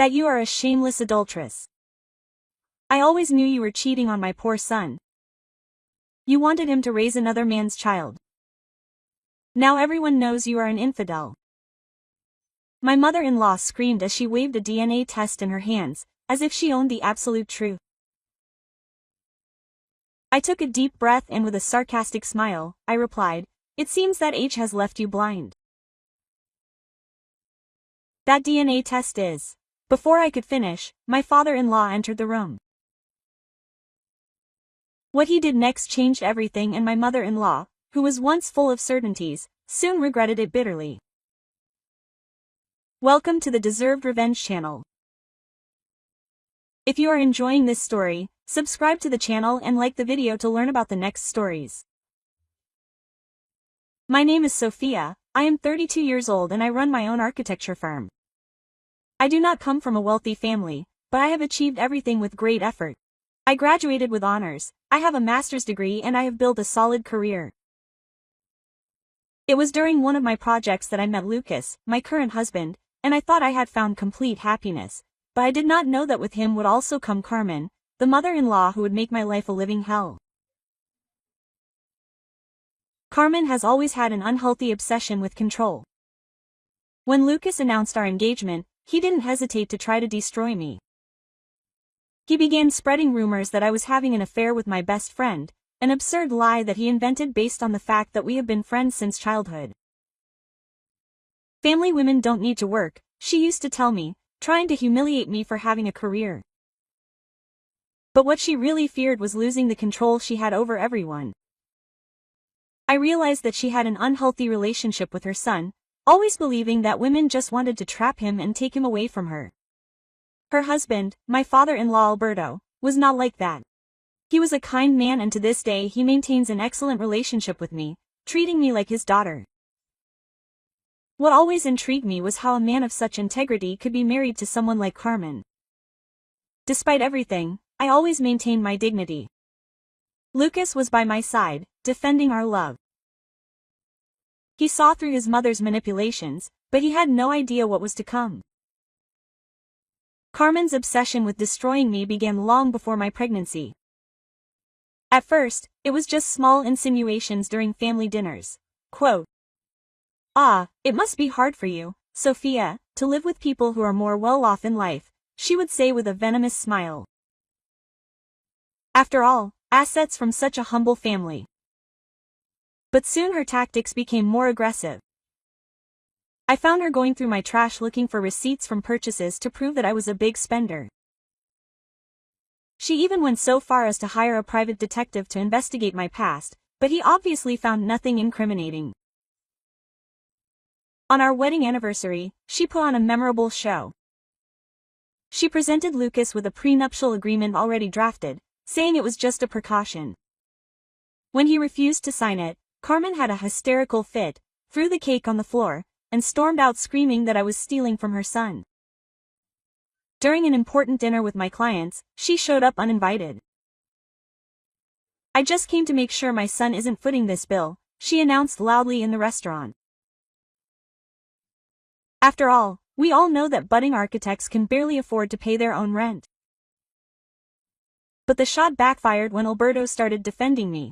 That you are a shameless adulteress. I always knew you were cheating on my poor son. You wanted him to raise another man's child. Now everyone knows you are an infidel. My mother-in-law screamed as she waved a DNA test in her hands, as if she owned the absolute truth. I took a deep breath and with a sarcastic smile, I replied, "It seems that age has left you blind. That DNA test is." Before I could finish, my father-in-law entered the room. What he did next changed everything, and my mother-in-law, who was once full of certainties, soon regretted it bitterly. Welcome to the Deserved Revenge channel. If you are enjoying this story, subscribe to the channel and like the video to learn about the next stories. My name is Sophia, I am 32 years old and I run my own architecture firm. I do not come from a wealthy family, but I have achieved everything with great effort. I graduated with honors, I have a master's degree and I have built a solid career. It was during one of my projects that I met Lucas, my current husband, and I thought I had found complete happiness, but I did not know that with him would also come Carmen, the mother-in-law who would make my life a living hell. Carmen has always had an unhealthy obsession with control. When Lucas announced our engagement, he didn't hesitate to try to destroy me. He began spreading rumors that I was having an affair with my best friend, an absurd lie that he invented based on the fact that we have been friends since childhood. Family women don't need to work, she used to tell me, trying to humiliate me for having a career. But what she really feared was losing the control she had over everyone. I realized that she had an unhealthy relationship with her son, always believing that women just wanted to trap him and take him away from her. Her husband, my father-in-law Alberto, was not like that. He was a kind man and to this day he maintains an excellent relationship with me, treating me like his daughter. What always intrigued me was how a man of such integrity could be married to someone like Carmen. Despite everything, I always maintained my dignity. Lucas was by my side, defending our love. He saw through his mother's manipulations, but he had no idea what was to come. Carmen's obsession with destroying me began long before my pregnancy. At first, it was just small insinuations during family dinners. Quote, "Ah, it must be hard for you, Sophia, to live with people who are more well-off in life," she would say with a venomous smile. After all, assets from such a humble family. But soon her tactics became more aggressive. I found her going through my trash looking for receipts from purchases to prove that I was a big spender. She even went so far as to hire a private detective to investigate my past, but he obviously found nothing incriminating. On our wedding anniversary, she put on a memorable show. She presented Lucas with a prenuptial agreement already drafted, saying it was just a precaution. When he refused to sign it, Carmen had a hysterical fit, threw the cake on the floor, and stormed out screaming that I was stealing from her son. During an important dinner with my clients, she showed up uninvited. "I just came to make sure my son isn't footing this bill," she announced loudly in the restaurant. After all, we all know that budding architects can barely afford to pay their own rent. But the shot backfired when Alberto started defending me.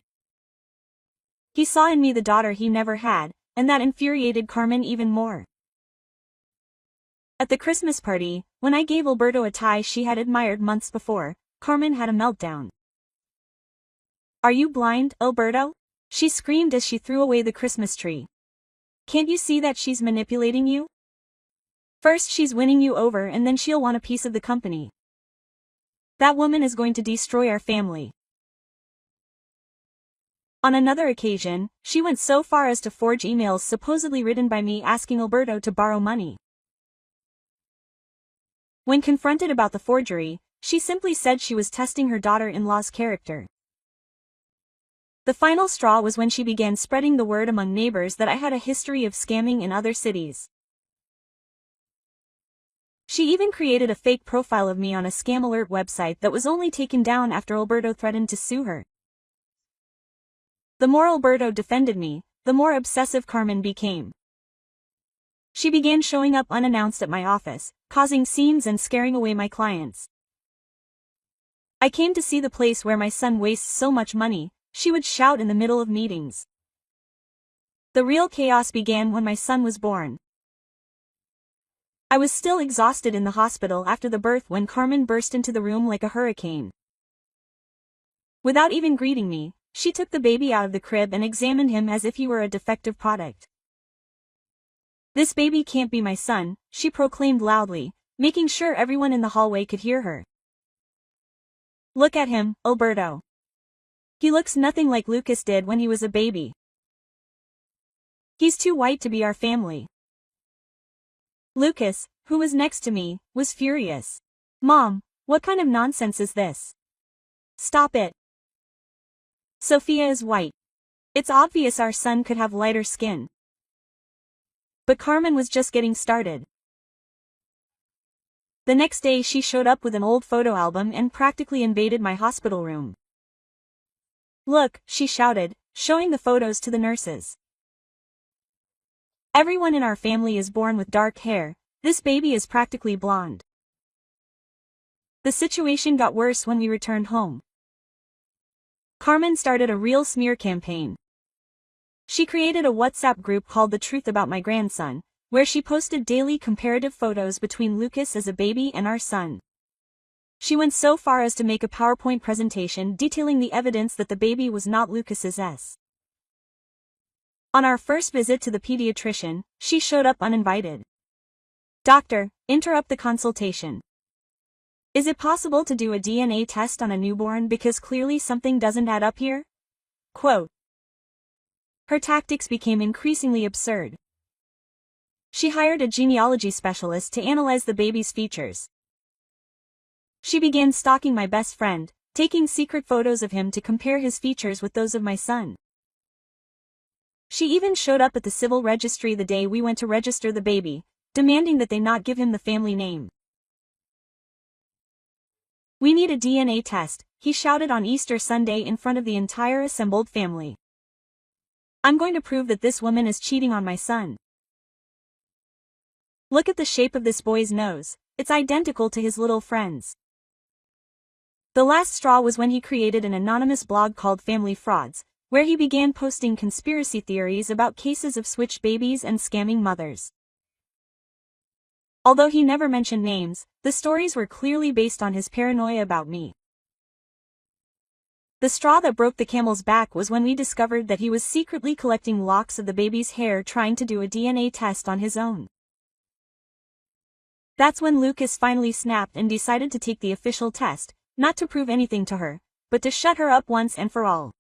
He saw in me the daughter he never had, and that infuriated Carmen even more. At the Christmas party, when I gave Alberto a tie she had admired months before, Carmen had a meltdown. "Are you blind, Alberto?" she screamed as she threw away the Christmas tree. "Can't you see that she's manipulating you? First she's winning you over and then she'll want a piece of the company. That woman is going to destroy our family." On another occasion, she went so far as to forge emails supposedly written by me asking Alberto to borrow money. When confronted about the forgery, she simply said she was testing her daughter-in-law's character. The final straw was when she began spreading the word among neighbors that I had a history of scamming in other cities. She even created a fake profile of me on a scam alert website that was only taken down after Alberto threatened to sue her. The more Alberto defended me, the more obsessive Carmen became. She began showing up unannounced at my office, causing scenes and scaring away my clients. I came to see the place where my son wastes so much money, she would shout in the middle of meetings. The real chaos began when my son was born. I was still exhausted in the hospital after the birth when Carmen burst into the room like a hurricane. Without even greeting me, she took the baby out of the crib and examined him as if he were a defective product. "This baby can't be my son," she proclaimed loudly, making sure everyone in the hallway could hear her. "Look at him, Alberto. He looks nothing like Lucas did when he was a baby. He's too white to be our family." Lucas, who was next to me, was furious. "Mom, what kind of nonsense is this? Stop it. Sophia is white. It's obvious our son could have lighter skin." But Carmen was just getting started. The next day she showed up with an old photo album and practically invaded my hospital room. "Look," she shouted, showing the photos to the nurses. "Everyone in our family is born with dark hair, this baby is practically blonde." The situation got worse when we returned home. Carmen started a real smear campaign. She created a WhatsApp group called The Truth About My Grandson, where she posted daily comparative photos between Lucas as a baby and our son. She went so far as to make a PowerPoint presentation detailing the evidence that the baby was not Lucas's. On our first visit to the pediatrician, she showed up uninvited. "Doctor, interrupt the consultation. Is it possible to do a DNA test on a newborn because clearly something doesn't add up here?" Quote. Her tactics became increasingly absurd. She hired a genealogy specialist to analyze the baby's features. She began stalking my best friend, taking secret photos of him to compare his features with those of my son. She even showed up at the civil registry the day we went to register the baby, demanding that they not give him the family name. "We need a DNA test," he shouted on Easter Sunday in front of the entire assembled family. "I'm going to prove that this woman is cheating on my son. Look at the shape of this boy's nose, it's identical to his little friend's." The last straw was when he created an anonymous blog called Family Frauds, where he began posting conspiracy theories about cases of switched babies and scamming mothers. Although he never mentioned names, the stories were clearly based on his paranoia about me. The straw that broke the camel's back was when we discovered that he was secretly collecting locks of the baby's hair trying to do a DNA test on his own. That's when Lucas finally snapped and decided to take the official test, not to prove anything to her, but to shut her up once and for all.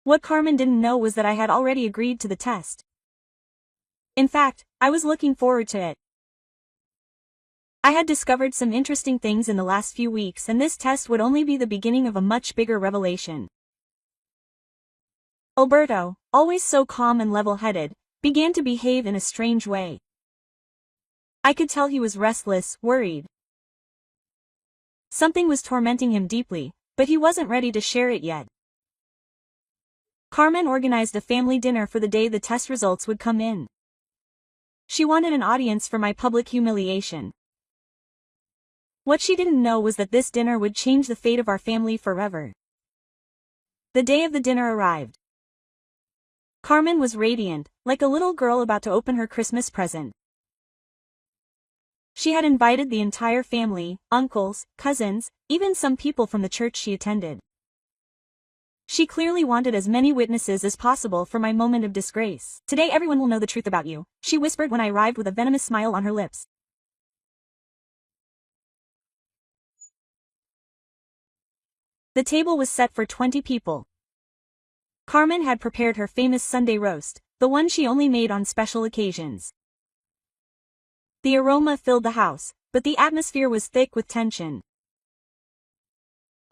What Carmen didn't know was that I had already agreed to the test. In fact, I was looking forward to it. I had discovered some interesting things in the last few weeks, and this test would only be the beginning of a much bigger revelation. Alberto, always so calm and level-headed, began to behave in a strange way. I could tell he was restless, worried. Something was tormenting him deeply, but he wasn't ready to share it yet. Carmen organized a family dinner for the day the test results would come in. She wanted an audience for my public humiliation. What she didn't know was that this dinner would change the fate of our family forever. The day of the dinner arrived. Carmen was radiant, like a little girl about to open her Christmas present. She had invited the entire family, uncles, cousins, even some people from the church she attended. She clearly wanted as many witnesses as possible for my moment of disgrace. "Today everyone will know the truth about you," she whispered when I arrived with a venomous smile on her lips. The table was set for 20 people. Carmen had prepared her famous Sunday roast, the one she only made on special occasions. The aroma filled the house, but the atmosphere was thick with tension.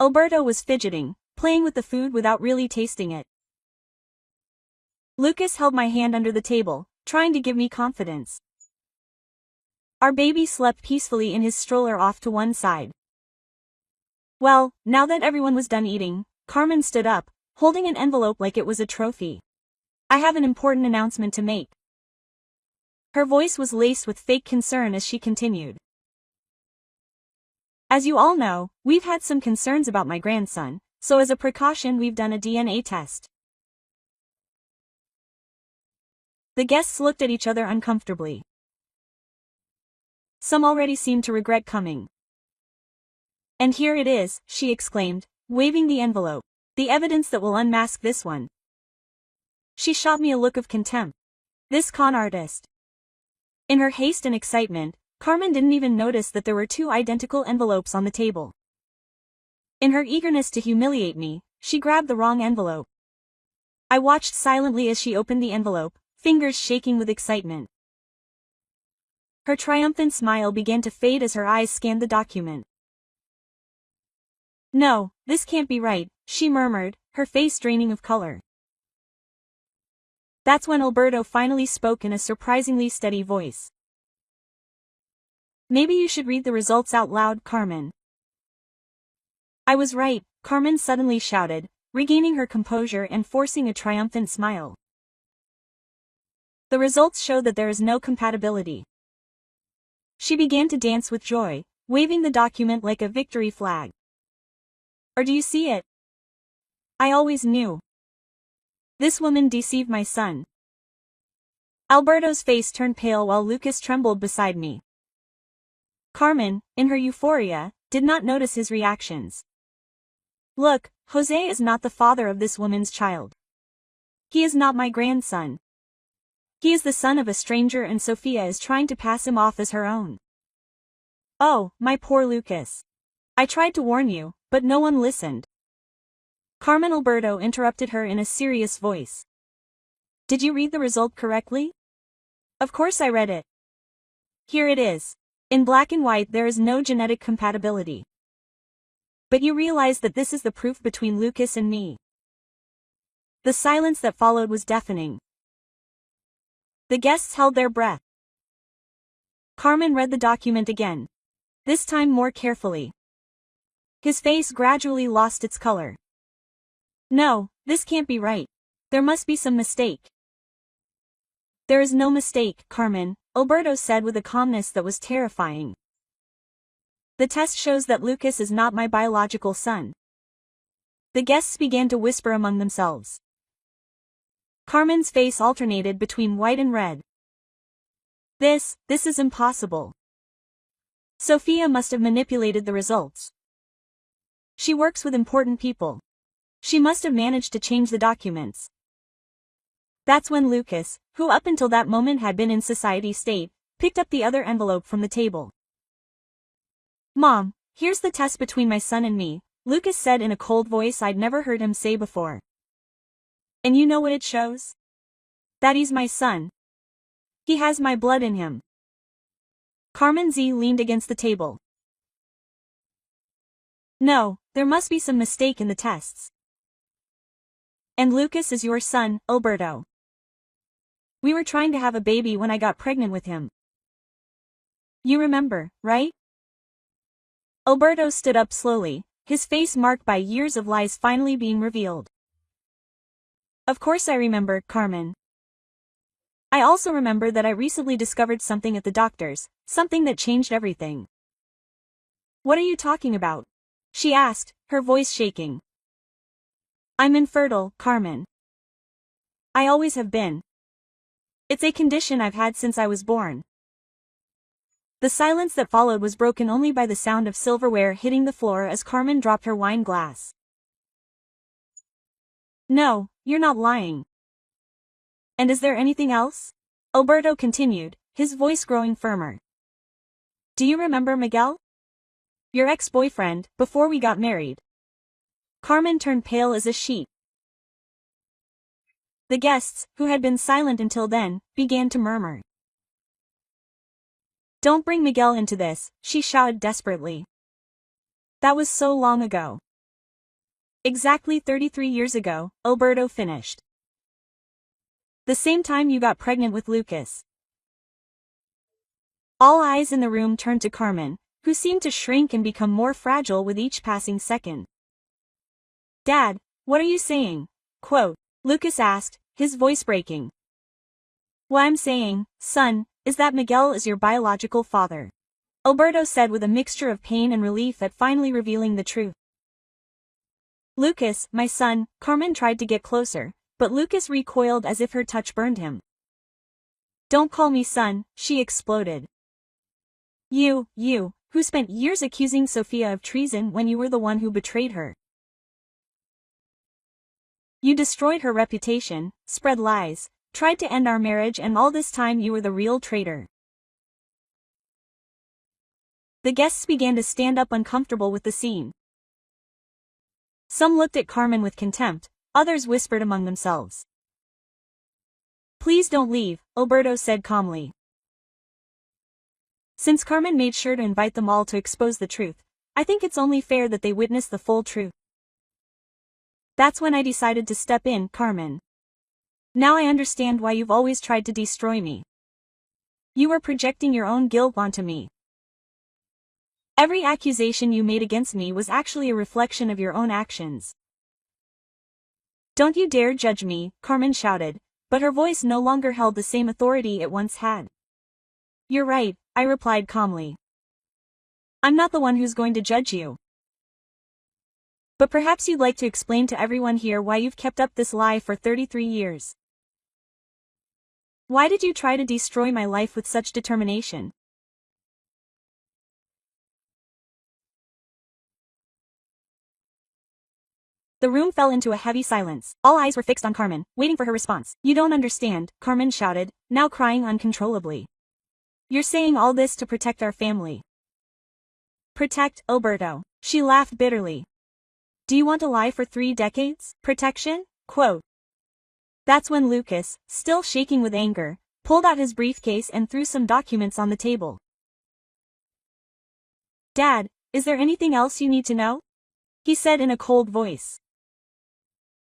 Alberto was fidgeting, playing with the food without really tasting it. Lucas held my hand under the table, trying to give me confidence. Our baby slept peacefully in his stroller off to one side. Well, now that everyone was done eating, Carmen stood up, holding an envelope like it was a trophy. "I have an important announcement to make. Her voice was laced with fake concern as she continued. As you all know, we've had some concerns about my grandson, so as a precaution we've done a DNA test. The guests looked at each other uncomfortably. Some already seemed to regret coming. And here it is, she exclaimed, waving the envelope. The evidence that will unmask this one. She shot me a look of contempt. This con artist. In her haste and excitement, Carmen didn't even notice that there were two identical envelopes on the table. In her eagerness to humiliate me, she grabbed the wrong envelope. I watched silently as she opened the envelope, fingers shaking with excitement. Her triumphant smile began to fade as her eyes scanned the document. No, this can't be right, she murmured, her face draining of color. That's when Alberto finally spoke in a surprisingly steady voice. Maybe you should read the results out loud, Carmen. I was right, Carmen suddenly shouted, regaining her composure and forcing a triumphant smile. The results show that there is no compatibility. She began to dance with joy, waving the document like a victory flag. Or do you see it? I always knew. This woman deceived my son. Alberto's face turned pale while Lucas trembled beside me. Carmen, in her euphoria, did not notice his reactions. Look, Jose is not the father of this woman's child. He is not my grandson. He is the son of a stranger and Sophia is trying to pass him off as her own. Oh, my poor Lucas. I tried to warn you, but no one listened. Carmen. Alberto interrupted her in a serious voice. Did you read the result correctly? Of course I read it. Here it is. In black and white there is no genetic compatibility. But you realize that this is the proof between Lucas and me. The silence that followed was deafening. The guests held their breath. Carmen read the document again. This time more carefully. His face gradually lost its color. No, this can't be right. There must be some mistake. There is no mistake, Carmen, Alberto said with a calmness that was terrifying. The test shows that Lucas is not my biological son. The guests began to whisper among themselves. Carmen's face alternated between white and red. This is impossible. Sophia must have manipulated the results. She works with important people. She must have managed to change the documents. That's when Lucas, who up until that moment had been in society state, picked up the other envelope from the table. Mom, here's the test between my son and me, Lucas said in a cold voice I'd never heard him say before. And you know what it shows? That he's my son. He has my blood in him. Carmen Z leaned against the table. No, there must be some mistake in the tests. And Lucas is your son, Alberto. We were trying to have a baby when I got pregnant with him. You remember, right? Alberto stood up slowly, his face marked by years of lies finally being revealed. Of course I remember, Carmen. I also remember that I recently discovered something at the doctor's, something that changed everything. What are you talking about? She asked, her voice shaking. I'm infertile, Carmen. I always have been. It's a condition I've had since I was born. The silence that followed was broken only by the sound of silverware hitting the floor as Carmen dropped her wine glass. No, you're not lying. And is there anything else? Alberto continued, his voice growing firmer. Do you remember Miguel? Your ex-boyfriend, before we got married. Carmen turned pale as a sheet. The guests, who had been silent until then, began to murmur. Don't bring Miguel into this, she shouted desperately. That was so long ago. Exactly 33 years ago, Alberto finished. The same time you got pregnant with Lucas. All eyes in the room turned to Carmen, who seemed to shrink and become more fragile with each passing second. Dad, what are you saying? Quote, Lucas asked, his voice breaking. What I'm saying, son, is that Miguel is your biological father. Alberto said with a mixture of pain and relief at finally revealing the truth. Lucas, my son, Carmen tried to get closer, but Lucas recoiled as if her touch burned him. Don't call me son, she exploded. You, who spent years accusing Sofia of treason when you were the one who betrayed her. You destroyed her reputation, spread lies, tried to end our marriage, and all this time you were the real traitor. The guests began to stand up uncomfortable with the scene. Some looked at Carmen with contempt, others whispered among themselves. Please don't leave, Alberto said calmly. Since Carmen made sure to invite them all to expose the truth, I think it's only fair that they witness the full truth. That's when I decided to step in, Carmen. Now I understand why you've always tried to destroy me. You were projecting your own guilt onto me. Every accusation you made against me was actually a reflection of your own actions. Don't you dare judge me, Carmen shouted, but her voice no longer held the same authority it once had. You're right, I replied calmly. I'm not the one who's going to judge you. But perhaps you'd like to explain to everyone here why you've kept up this lie for 33 years. Why did you try to destroy my life with such determination? The room fell into a heavy silence. All eyes were fixed on Carmen, waiting for her response. You don't understand, Carmen shouted, now crying uncontrollably. You're saying all this to protect our family. Protect, Alberto. She laughed bitterly. Do you want to lie for 3 decades? Protection? Quote. That's when Lucas, still shaking with anger, pulled out his briefcase and threw some documents on the table. Dad, is there anything else you need to know? He said in a cold voice.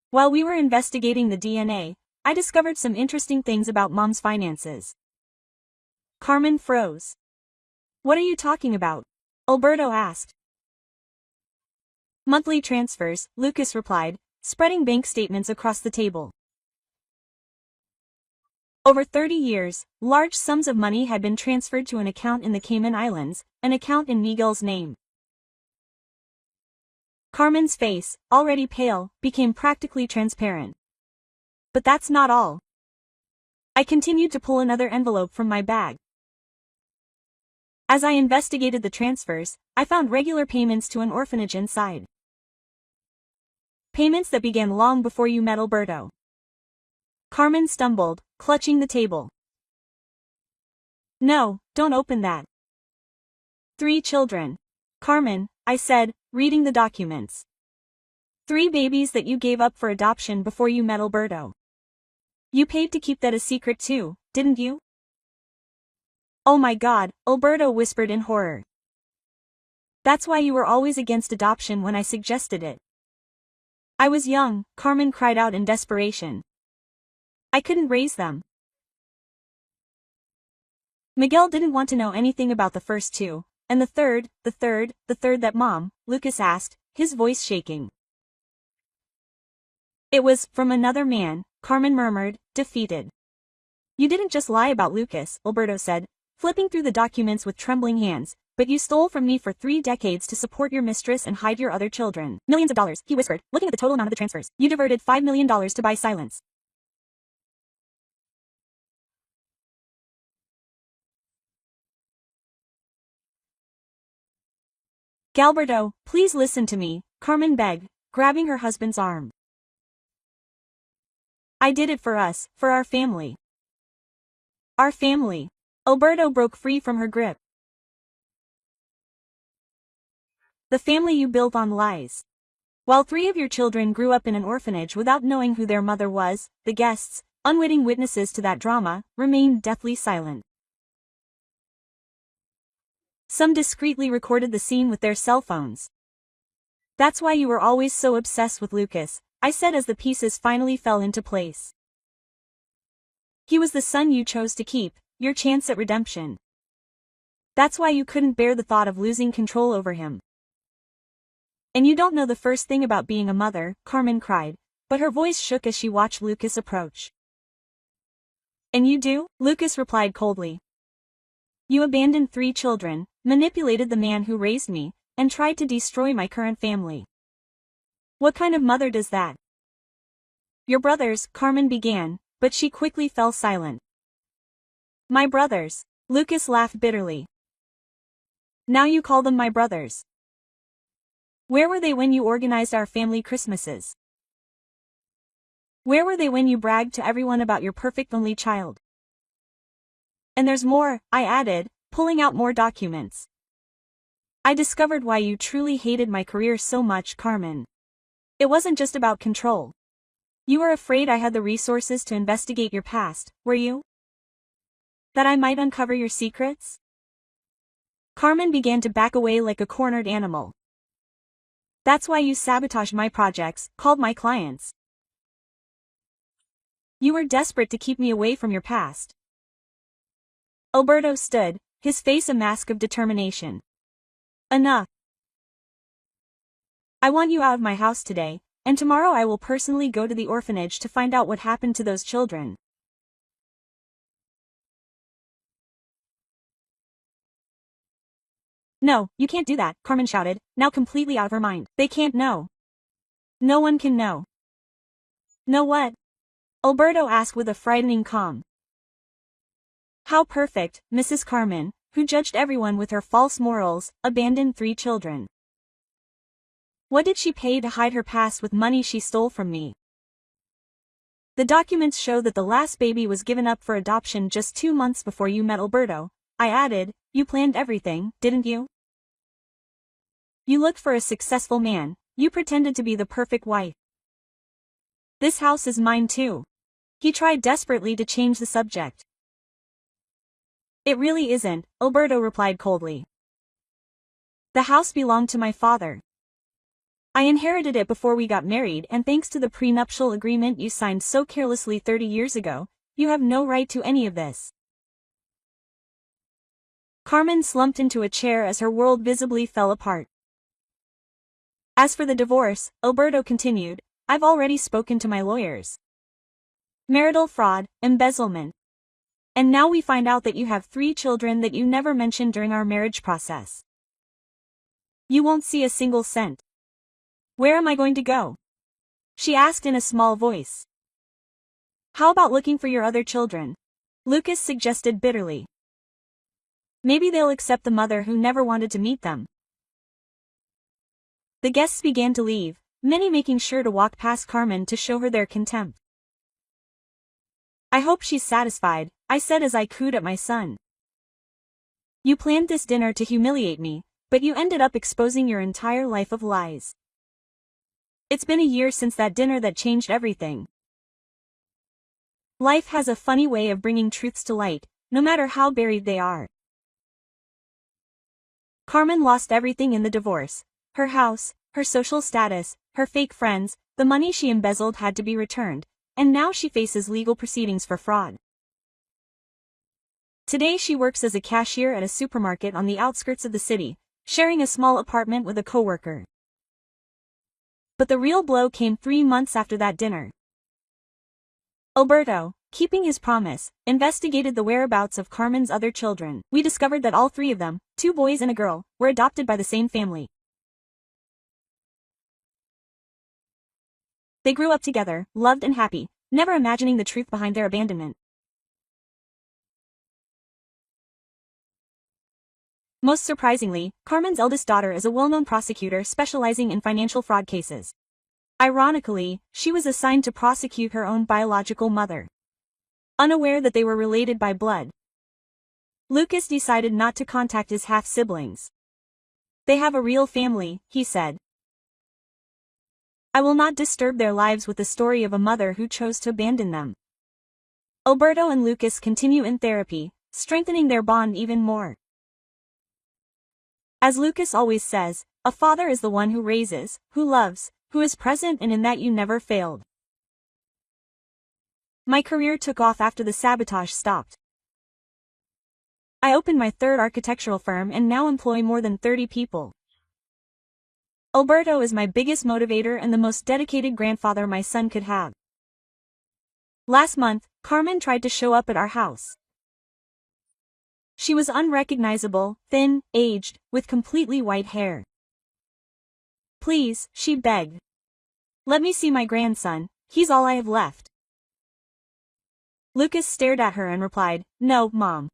While we were investigating the DNA, I discovered some interesting things about Mom's finances. Carmen froze. What are you talking about? Alberto asked. Monthly transfers, Lucas replied, spreading bank statements across the table. Over 30 years, large sums of money had been transferred to an account in the Cayman Islands, an account in Miguel's name. Carmen's face, already pale, became practically transparent. But that's not all. I continued to pull another envelope from my bag. As I investigated the transfers, I found regular payments to an orphanage inside. Payments that began long before you met Alberto. Carmen stumbled, clutching the table. No, don't open that. 3 children. Carmen, I said, reading the documents. 3 babies that you gave up for adoption before you met Alberto. You paid to keep that a secret too, didn't you? Oh my God, Alberto whispered in horror. That's why you were always against adoption when I suggested it. I was young, Carmen cried out in desperation. I couldn't raise them. Miguel didn't want to know anything about the first 2, and the third that Mom, Lucas asked, his voice shaking. It was from another man, Carmen murmured, defeated. You didn't just lie about Lucas, Alberto said, flipping through the documents with trembling hands, but you stole from me for 3 decades to support your mistress and hide your other children. Millions of dollars, he whispered, looking at the total amount of the transfers. You diverted $5 million to buy silence. Galberto, please listen to me, Carmen begged, grabbing her husband's arm. I did it for us, for our family. Our family. Alberto broke free from her grip. The family you built on lies. While 3 of your children grew up in an orphanage without knowing who their mother was, the guests, unwitting witnesses to that drama, remained deathly silent. Some discreetly recorded the scene with their cell phones. That's why you were always so obsessed with Lucas, I said as the pieces finally fell into place. He was the son you chose to keep, your chance at redemption. That's why you couldn't bear the thought of losing control over him. And you don't know the first thing about being a mother, Carmen cried, but her voice shook as she watched Lucas approach. And you do? Lucas replied coldly. You abandoned 3 children, manipulated the man who raised me, and tried to destroy my current family. What kind of mother does that? Your brothers, Carmen began, but she quickly fell silent. My brothers. Lucas laughed bitterly. Now you call them my brothers. Where were they when you organized our family Christmases? Where were they when you bragged to everyone about your perfect only child? And there's more, I added, pulling out more documents. I discovered why you truly hated my career so much, Carmen. It wasn't just about control. You were afraid I had the resources to investigate your past, were you? That I might uncover your secrets? Carmen began to back away like a cornered animal. That's why you sabotaged my projects, called my clients. You were desperate to keep me away from your past. Alberto stood, his face a mask of determination. Enough. I want you out of my house today, and tomorrow I will personally go to the orphanage to find out what happened to those children. No, you can't do that, Carmen shouted, now completely out of her mind. They can't know. No one can know. Know what? Alberto asked with a frightening calm. How perfect, Mrs. Carmen, who judged everyone with her false morals, abandoned 3 children. What did she pay to hide her past with money she stole from me? The documents show that the last baby was given up for adoption just 2 months before you met Alberto. I added, you planned everything, didn't you? You looked for a successful man, you pretended to be the perfect wife. This house is mine too. He tried desperately to change the subject. It really isn't, Alberto replied coldly. The house belonged to my father. I inherited it before we got married, and thanks to the prenuptial agreement you signed so carelessly 30 years ago, you have no right to any of this. Carmen slumped into a chair as her world visibly fell apart. As for the divorce, Alberto continued, I've already spoken to my lawyers. Marital fraud, embezzlement. And now we find out that you have 3 children that you never mentioned during our marriage process. You won't see a single cent. Where am I going to go? She asked in a small voice. How about looking for your other children? Lucas suggested bitterly. Maybe they'll accept the mother who never wanted to meet them. The guests began to leave, many making sure to walk past Carmen to show her their contempt. I hope she's satisfied, I said as I cooed at my son. You planned this dinner to humiliate me, but you ended up exposing your entire life of lies. It's been a year since that dinner that changed everything. Life has a funny way of bringing truths to light, no matter how buried they are. Carmen lost everything in the divorce. Her house, her social status, her fake friends, the money she embezzled had to be returned, and now she faces legal proceedings for fraud. Today she works as a cashier at a supermarket on the outskirts of the city, sharing a small apartment with a coworker. But the real blow came 3 months after that dinner. Alberto, keeping his promise, investigated the whereabouts of Carmen's other children. We discovered that all 3 of them, 2 boys and a girl, were adopted by the same family. They grew up together, loved and happy, never imagining the truth behind their abandonment. Most surprisingly, Carmen's eldest daughter is a well-known prosecutor specializing in financial fraud cases. Ironically, she was assigned to prosecute her own biological mother, unaware that they were related by blood. Lucas decided not to contact his half-siblings. They have a real family, he said. I will not disturb their lives with the story of a mother who chose to abandon them. Alberto and Lucas continue in therapy, strengthening their bond even more. As Lucas always says, a father is the one who raises, who loves, who is present, and in that you never failed. My career took off after the sabotage stopped. I opened my 3rd architectural firm and now employ more than 30 people. Alberto is my biggest motivator and the most dedicated grandfather my son could have. Last month, Carmen tried to show up at our house. She was unrecognizable, thin, aged, with completely white hair. "Please," she begged. "Let me see my grandson, he's all I have left." Lucas stared at her and replied, "No, Mom.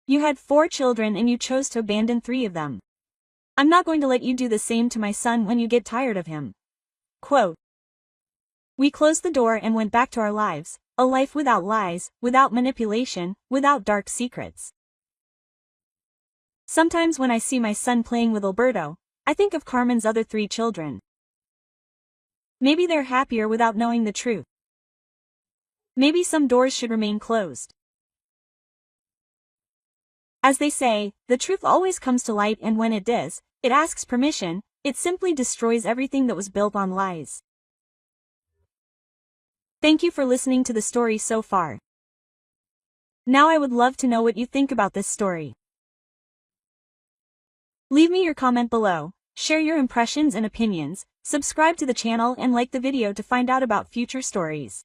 You had 4 children and you chose to abandon 3 of them. I'm not going to let you do the same to my son when you get tired of him." Quote. "We closed the door and went back to our lives, a life without lies, without manipulation, without dark secrets. Sometimes when I see my son playing with Alberto, I think of Carmen's other 3 children. Maybe they're happier without knowing the truth. Maybe some doors should remain closed. As they say, the truth always comes to light, and when it does, it asks permission, it simply destroys everything that was built on lies." Thank you for listening to the story so far. Now I would love to know what you think about this story. Leave me your comment below, share your impressions and opinions, subscribe to the channel and like the video to find out about future stories.